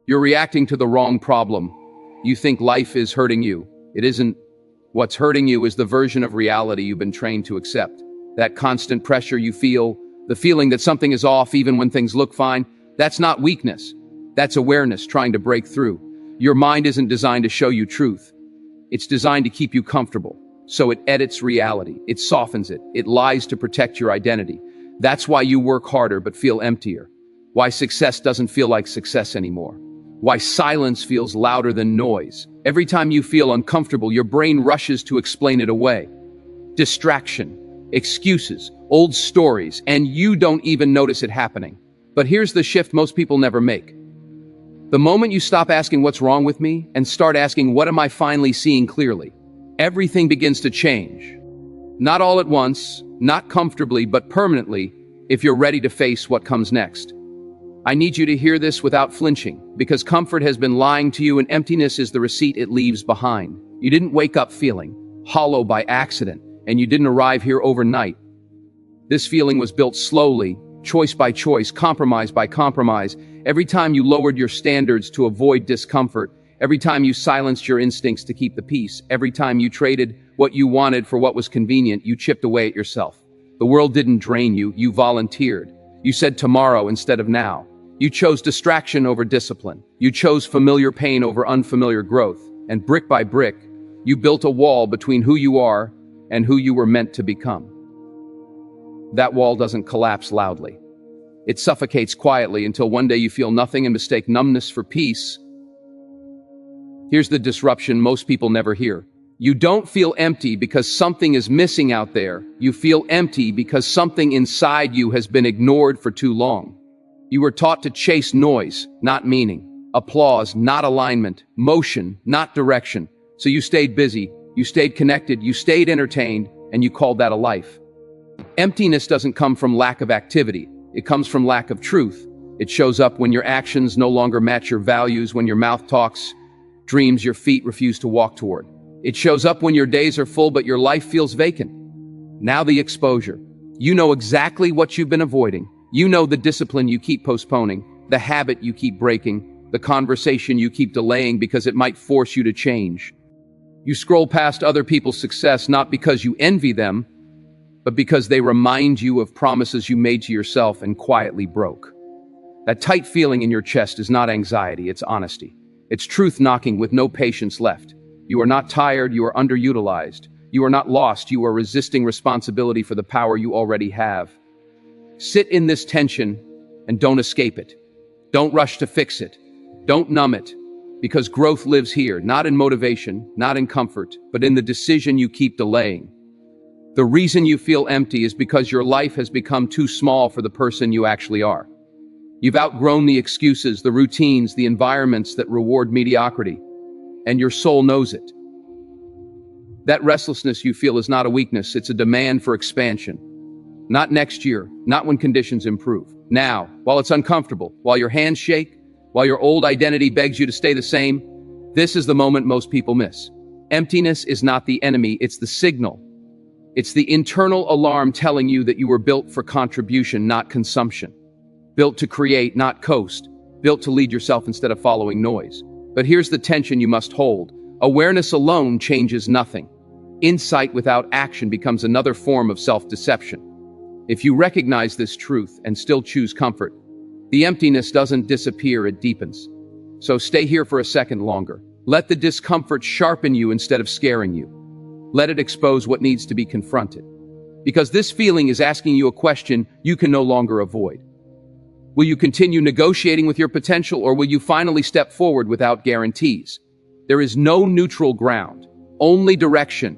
You're reacting to the wrong problem. You think life is hurting you. It isn't. What's hurting you is the version of reality you've been trained to accept. That constant pressure you feel, the feeling that something is off even when things look fine, that's not weakness. That's awareness trying to break through. Your mind isn't designed to show you truth. It's designed to keep you comfortable. So it edits reality. It softens it. It lies to protect your identity. That's why you work harder but feel emptier. Why success doesn't feel like success anymore. Why silence feels louder than noise. Every time you feel uncomfortable, your brain rushes to explain it away. Distraction, excuses, old stories, and you don't even notice it happening. But here's the shift most people never make. The moment you stop asking what's wrong with me and start asking what am I finally seeing clearly, everything begins to change. Not all at once, not comfortably, but permanently, if you're ready to face what comes next. I need you to hear this without flinching, because comfort has been lying to you and emptiness is the receipt it leaves behind. You didn't wake up feeling hollow by accident, and you didn't arrive here overnight. This feeling was built slowly, choice by choice, compromise by compromise. Every time you lowered your standards to avoid discomfort, every time you silenced your instincts to keep the peace, every time you traded what you wanted for what was convenient, you chipped away at yourself. The world didn't drain you, you volunteered. You said tomorrow instead of now. You chose distraction over discipline. You chose familiar pain over unfamiliar growth. And brick by brick, you built a wall between who you are and who you were meant to become. That wall doesn't collapse loudly. It suffocates quietly until one day you feel nothing and mistake numbness for peace. Here's the disruption most people never hear. You don't feel empty because something is missing out there. You feel empty because something inside you has been ignored for too long. You were taught to chase noise, not meaning. Applause, not alignment. Motion, not direction. So you stayed busy, you stayed connected, you stayed entertained, and you called that a life. Emptiness doesn't come from lack of activity. It comes from lack of truth. It shows up when your actions no longer match your values, when your mouth talks dreams your feet refuse to walk toward. It shows up when your days are full but your life feels vacant. Now the exposure. You know exactly what you've been avoiding. You know the discipline you keep postponing, the habit you keep breaking, the conversation you keep delaying because it might force you to change. You scroll past other people's success not because you envy them, but because they remind you of promises you made to yourself and quietly broke. That tight feeling in your chest is not anxiety, it's honesty. It's truth knocking with no patience left. You are not tired, you are underutilized. You are not lost, you are resisting responsibility for the power you already have. Sit in this tension and don't escape it. Don't rush to fix it. Don't numb it. Because growth lives here, not in motivation, not in comfort, but in the decision you keep delaying. The reason you feel empty is because your life has become too small for the person you actually are. You've outgrown the excuses, the routines, the environments that reward mediocrity, and your soul knows it. That restlessness you feel is not a weakness, it's a demand for expansion. Not next year, not when conditions improve. Now, while it's uncomfortable, while your hands shake, while your old identity begs you to stay the same, this is the moment most people miss. Emptiness is not the enemy, it's the signal. It's the internal alarm telling you that you were built for contribution, not consumption. Built to create, not coast. Built to lead yourself instead of following noise. But here's the tension you must hold. Awareness alone changes nothing. Insight without action becomes another form of self-deception. If you recognize this truth and still choose comfort, the emptiness doesn't disappear, it deepens. So stay here for a second longer. Let the discomfort sharpen you instead of scaring you. Let it expose what needs to be confronted. Because this feeling is asking you a question you can no longer avoid. Will you continue negotiating with your potential, or will you finally step forward without guarantees? There is no neutral ground, only direction,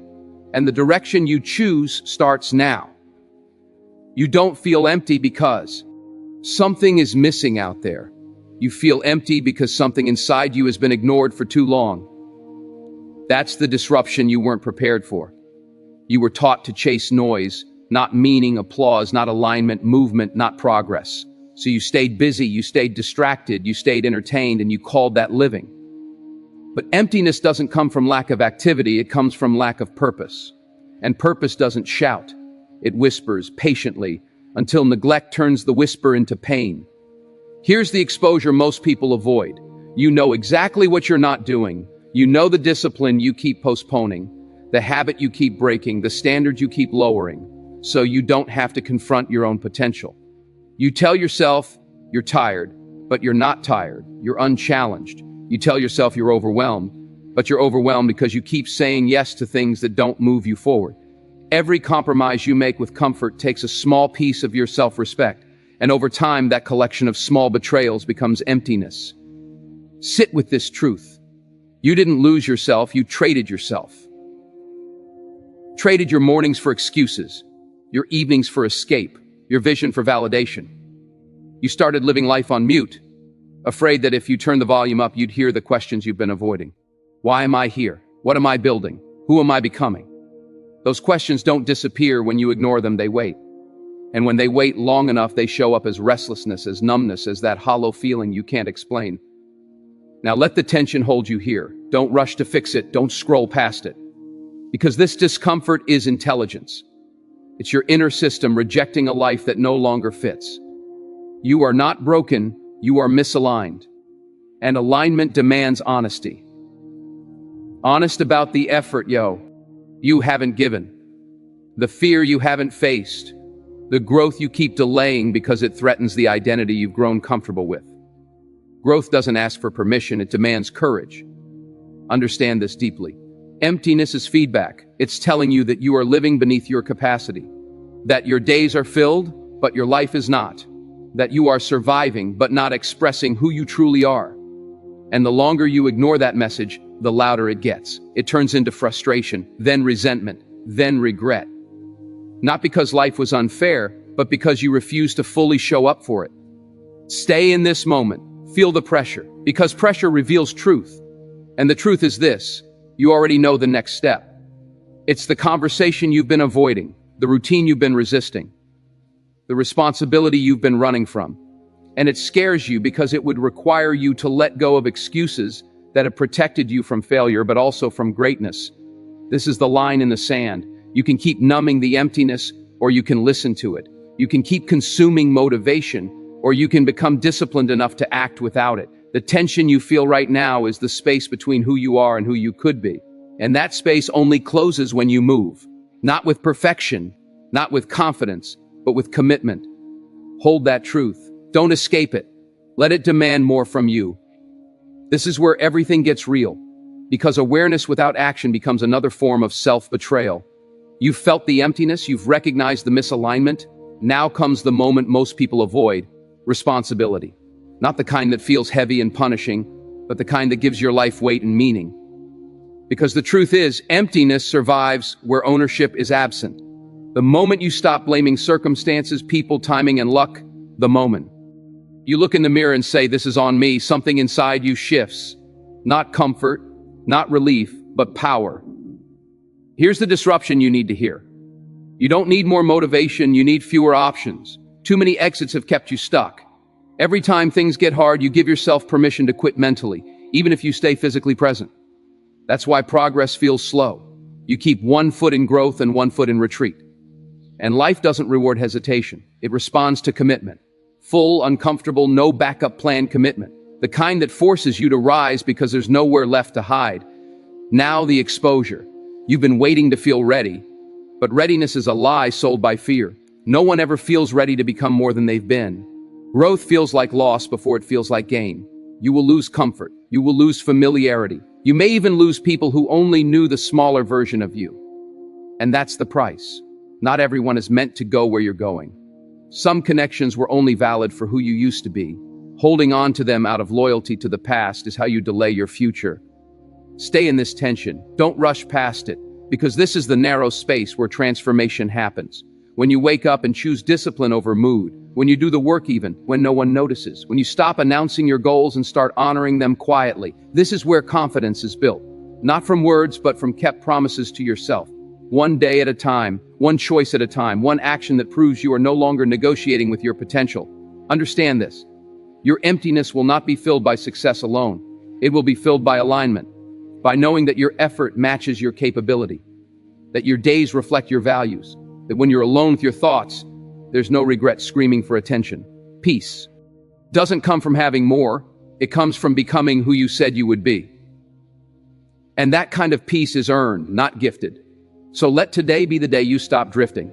and the direction you choose starts now. You don't feel empty because something is missing out there. You feel empty because something inside you has been ignored for too long. That's the disruption you weren't prepared for. You were taught to chase noise, not meaning, applause, not alignment, movement, not progress. So you stayed busy, you stayed distracted, you stayed entertained, and you called that living. But emptiness doesn't come from lack of activity, it comes from lack of purpose. And purpose doesn't shout. It whispers patiently until neglect turns the whisper into pain. Here's the exposure most people avoid. You know exactly what you're not doing. You know the discipline you keep postponing, the habit you keep breaking, the standard you keep lowering, so you don't have to confront your own potential. You tell yourself you're tired, but you're not tired. You're unchallenged. You tell yourself you're overwhelmed, but you're overwhelmed because you keep saying yes to things that don't move you forward. Every compromise you make with comfort takes a small piece of your self-respect, and over time, that collection of small betrayals becomes emptiness. Sit with this truth. You didn't lose yourself, you traded yourself. Traded your mornings for excuses, your evenings for escape, your vision for validation. You started living life on mute, afraid that if you turned the volume up, you'd hear the questions you've been avoiding. Why am I here? What am I building? Who am I becoming? Those questions don't disappear when you ignore them, they wait. And when they wait long enough, they show up as restlessness, as numbness, as that hollow feeling you can't explain. Now let the tension hold you here. Don't rush to fix it. Don't scroll past it. Because this discomfort is intelligence. It's your inner system rejecting a life that no longer fits. You are not broken, you are misaligned. And alignment demands honesty. Honest about the effort, you haven't given. The fear you haven't faced. The growth you keep delaying because it threatens the identity you've grown comfortable with. Growth doesn't ask for permission, it demands courage. Understand this deeply. Emptiness is feedback. It's telling you that you are living beneath your capacity. That your days are filled, but your life is not. That you are surviving, but not expressing who you truly are. And the longer you ignore that message, the louder it gets. It turns into frustration, then resentment, then regret. Not because life was unfair, but because you refuse to fully show up for it. Stay in this moment. Feel the pressure, because pressure reveals truth. And the truth is this: you already know the next step. It's the conversation you've been avoiding, the routine you've been resisting, the responsibility you've been running from. And it scares you because it would require you to let go of excuses that have protected you from failure, but also from greatness. This is the line in the sand. You can keep numbing the emptiness, or you can listen to it. You can keep consuming motivation, or you can become disciplined enough to act without it. The tension you feel right now is the space between who you are and who you could be. And that space only closes when you move. Not with perfection, not with confidence, but with commitment. Hold that truth. Don't escape it. Let it demand more from you. This is where everything gets real, because awareness without action becomes another form of self-betrayal. You've felt the emptiness, you've recognized the misalignment. Now comes the moment most people avoid: responsibility. Not the kind that feels heavy and punishing, but the kind that gives your life weight and meaning. Because the truth is, emptiness survives where ownership is absent. The moment you stop blaming circumstances, people, timing, and luck, the moment you look in the mirror and say, "This is on me," something inside you shifts. Not comfort, not relief, but power. Here's the disruption you need to hear. You don't need more motivation, you need fewer options. Too many exits have kept you stuck. Every time things get hard, you give yourself permission to quit mentally, even if you stay physically present. That's why progress feels slow. You keep one foot in growth and one foot in retreat. And life doesn't reward hesitation. It responds to commitment. Full, uncomfortable, no backup plan commitment. The kind that forces you to rise because there's nowhere left to hide. Now the exposure. You've been waiting to feel ready, but readiness is a lie sold by fear. No one ever feels ready to become more than they've been. Growth feels like loss before it feels like gain. You will lose comfort. You will lose familiarity. You may even lose people who only knew the smaller version of you. And that's the price. Not everyone is meant to go where you're going. Some connections were only valid for who you used to be. Holding on to them out of loyalty to the past is how you delay your future. Stay in this tension. Don't rush past it, because this is the narrow space where transformation happens. When you wake up and choose discipline over mood, when you do the work even when no one notices, when you stop announcing your goals and start honoring them quietly, this is where confidence is built. Not from words, but from kept promises to yourself. One day at a time, one choice at a time, one action that proves you are no longer negotiating with your potential. Understand this. Your emptiness will not be filled by success alone. It will be filled by alignment, by knowing that your effort matches your capability, that your days reflect your values, that when you're alone with your thoughts, there's no regret screaming for attention. Peace doesn't come from having more. It comes from becoming who you said you would be. And that kind of peace is earned, not gifted. So let today be the day you stop drifting.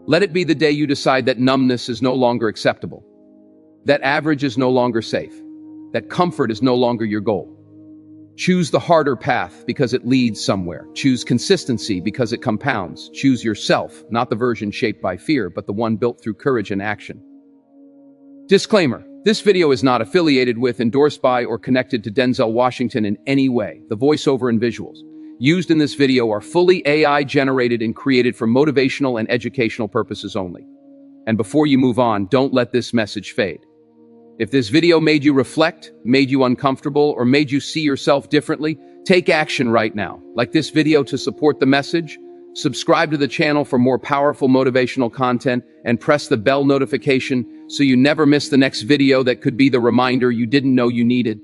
Let it be the day you decide that numbness is no longer acceptable, that average is no longer safe, that comfort is no longer your goal. Choose the harder path because it leads somewhere. Choose consistency because it compounds. Choose yourself, not the version shaped by fear, but the one built through courage and action. Disclaimer: this video is not affiliated with, endorsed by, or connected to Denzel Washington in any way. The voiceover and visuals used in this video are fully AI generated and created for motivational and educational purposes only. And before you move on, don't let this message fade. If this video made you reflect, made you uncomfortable, or made you see yourself differently, take action right now. Like this video to support the message, subscribe to the channel for more powerful motivational content, and press the bell notification so you never miss the next video that could be the reminder you didn't know you needed.